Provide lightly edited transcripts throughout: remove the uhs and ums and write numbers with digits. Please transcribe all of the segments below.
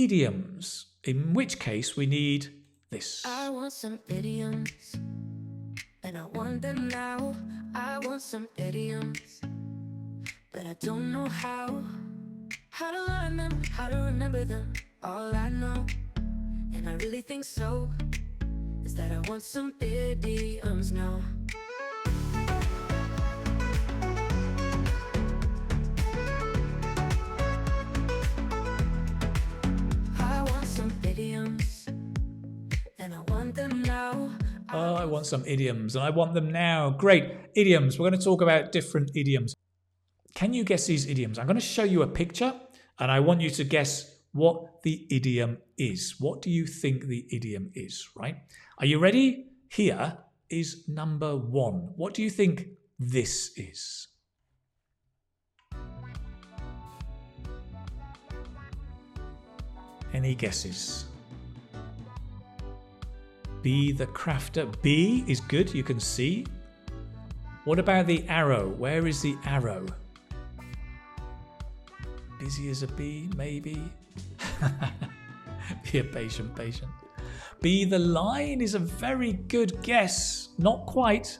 idioms, in which case we need this. I want some idioms, and I want them now. I want some idioms, but I don't know how to learn them, how to remember them. All I know, and I really think so, is that I want some idioms now. I want some idioms, and I want them now. Oh, I want some idioms and I want them now. Great. Idioms. We're going to talk about different idioms. Can you guess these idioms? I'm going to show you a picture and I want you to guess what the idiom is. What do you think the idiom is, right? Are you ready? Here is number 1. What do you think this is? Any guesses? Be the crafter. B is good, you can see. What about the arrow? Where is the arrow? Busy as a bee, maybe? Be a patient. Be the lion is a very good guess. Not quite.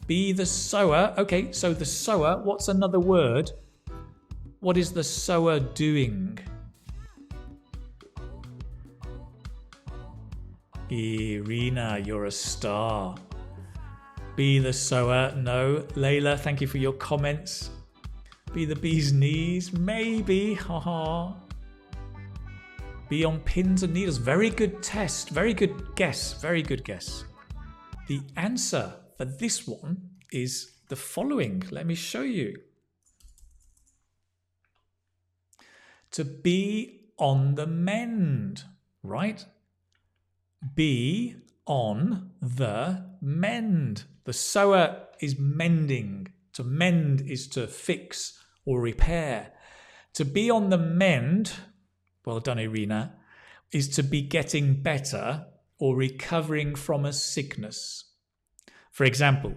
Be the sower. Okay, so the sower, what's another word? What is the sower doing? Irina, you're a star. Be the sower. No. Layla, thank you for your comments. Be the bee's knees. Maybe. Haha. Be on pins and needles. Very good test. Very good guess. Very good guess. The answer for this one is the following. Let me show you. To be on the mend. Right? Be on the mend. The sower is mending. To mend is to fix or repair. To be on the mend, well done Irina, is to be getting better or recovering from a sickness. For example,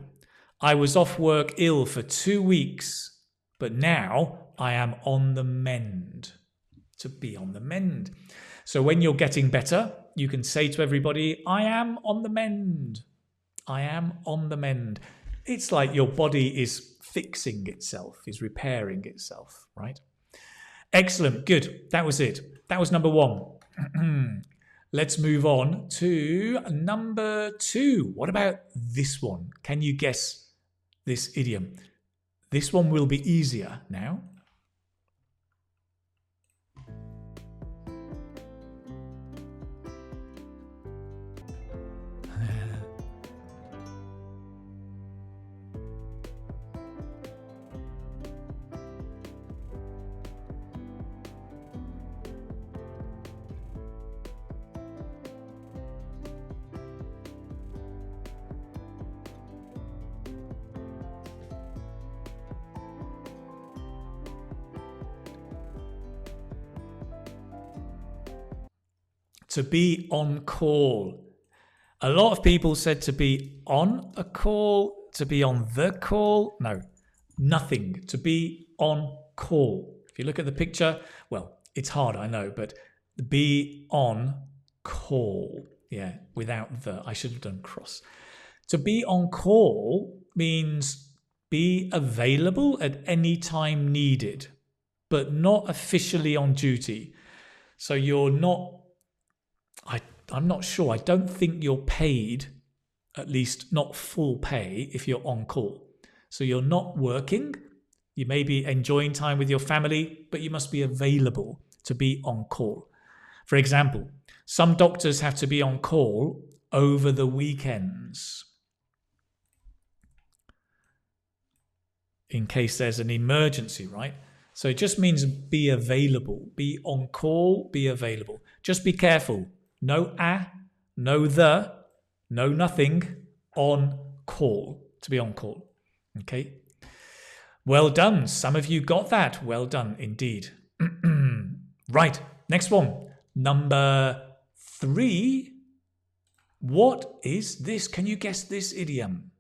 I was off work ill for 2 weeks, but now I am on the mend. To be on the mend. So when you're getting better, you can say to everybody, I am on the mend. I am on the mend. It's like your body is fixing itself, is repairing itself, right? Excellent. Good. That was it. That was number 1. Let's move on to number 2. What about this one? Can you guess this idiom? This one will be easier now. To be on call. A lot of people said to be on a call, to be on the call. No, nothing. To be on call. If you look at the picture, well, it's hard, I know, but be on call. Yeah, without the, I should have done cross. To be on call means be available at any time needed, but not officially on duty. So you're not, I'm not sure. I don't think you're paid, at least not full pay, if you're on call. So you're not working. You may be enjoying time with your family, but you must be available to be on call. For example, some doctors have to be on call over the weekends in case there's an emergency, right? So it just means be available, be on call, be available. Just be careful. No no the, no nothing, on call, to be on call. Okay? Well done. Some of you got that. Well done indeed. Right, next one. Number 3. What is this? Can you guess this idiom?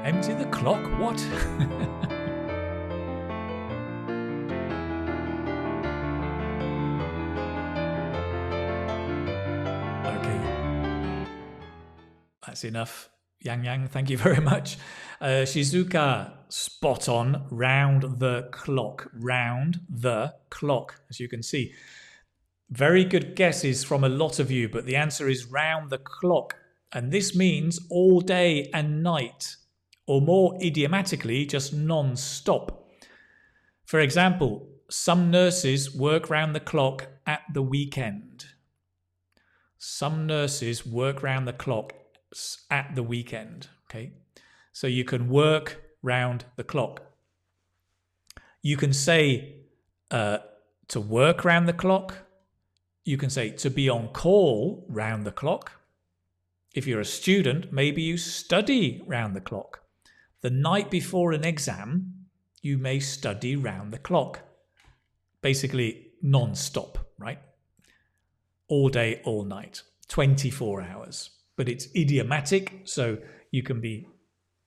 Empty the clock? What? Okay. That's enough. Yang, thank you very much. Shizuka, spot on. Round the clock. Round the clock, as you can see. Very good guesses from a lot of you, but the answer is round the clock. And this means all day and night, or more idiomatically, just non-stop. For example, some nurses work round the clock at the weekend. Some nurses work round the clock at the weekend. Okay, so you can work round the clock. You can say to work round the clock. You can say to be on call round the clock. If you're a student, maybe you study round the clock. The night before an exam, you may study round the clock. Basically, non-stop, right? All day, all night, 24 hours. But it's idiomatic, so you can be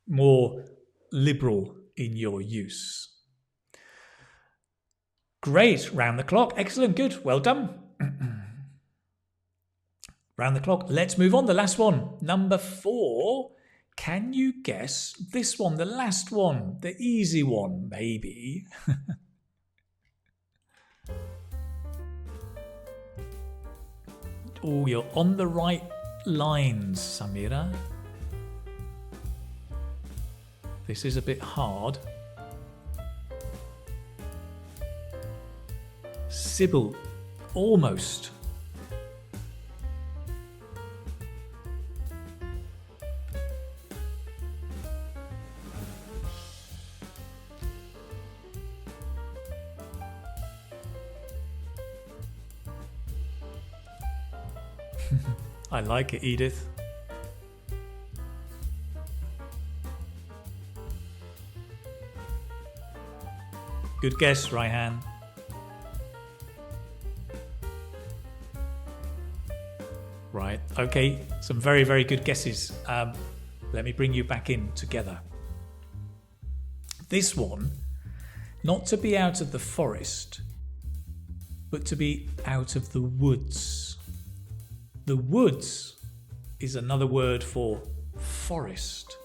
more liberal in your use. Great, round the clock. Excellent, good, well done. Round the clock. Let's move on. The last one. Number 4. Can you guess this one? The last one. The easy one, maybe. Oh, you're on the right lines, Samira. This is a bit hard. Sybil, almost. I like it, Edith. Good guess, Raihan. Right, okay, some very, very good guesses. Let me bring you back in together. This one, not to be out of the forest, but to be out of the woods. The woods is another word for forest.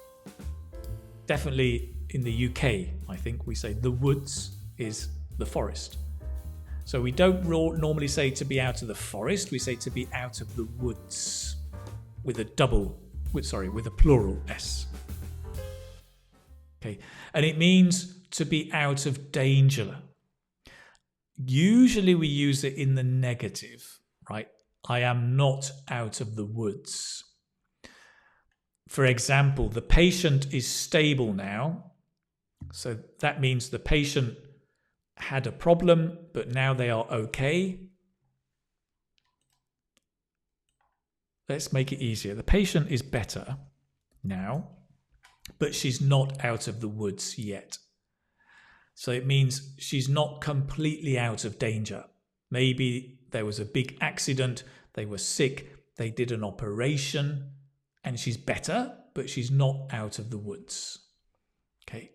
Definitely in the UK, I think we say the woods is the forest. So we don't normally say to be out of the forest, we say to be out of the woods with a with a plural S. Okay, and it means to be out of danger. Usually we use it in the negative, right? I am not out of the woods. For example, the patient is stable now. So that means the patient had a problem, but now they are okay. Let's make it easier. The patient is better now, but she's not out of the woods yet. So it means she's not completely out of danger. Maybe there was a big accident, they were sick, they did an operation, and she's better, but she's not out of the woods. Okay.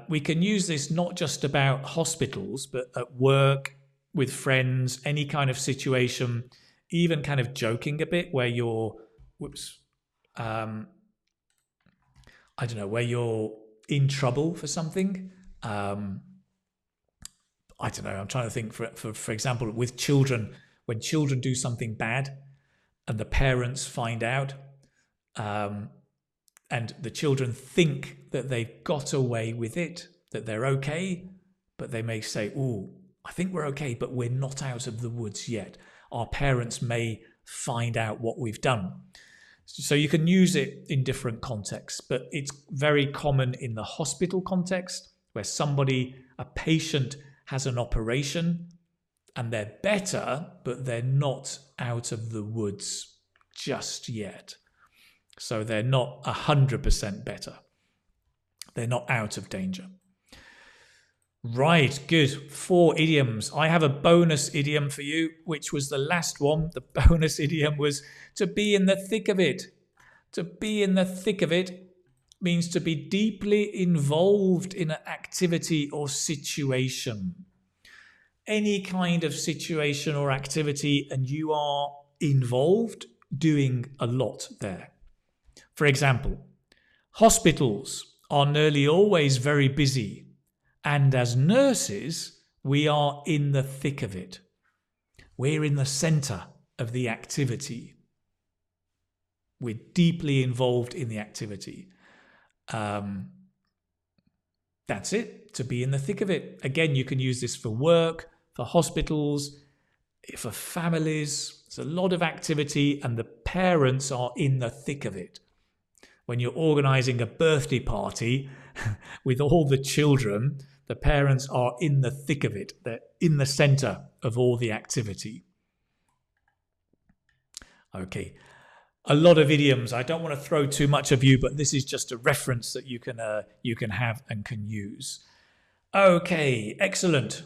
We can use this not just about hospitals, but at work, with friends, any kind of situation, even kind of joking a bit where you're, where you're in trouble for something. I don't know, I'm trying to think, for example, with children, when children do something bad and the parents find out, and the children think that they've got away with it, that they're okay, but they may say, oh, I think we're okay, but we're not out of the woods yet. Our parents may find out what we've done. So you can use it in different contexts, but it's very common in the hospital context where a patient has an operation and they're better, but they're not out of the woods just yet. So they're not 100% better. They're not out of danger. Right, good. 4 idioms. I have a bonus idiom for you, which was the last one. The bonus idiom was to be in the thick of it. To be in the thick of it means to be deeply involved in an activity or situation. Any kind of situation or activity, and you are involved, doing a lot there. For example, hospitals are nearly always very busy, and as nurses, we are in the thick of it. We're in the centre of the activity. We're deeply involved in the activity. That's it, to be in the thick of it. Again, you can use this for work, for hospitals, for families. There's a lot of activity and the parents are in the thick of it. When you're organising a birthday party with all the children, the parents are in the thick of it. They're in the centre of all the activity. Okay, a lot of idioms. I don't want to throw too much of you, but this is just a reference that you can have and can use. Okay, excellent.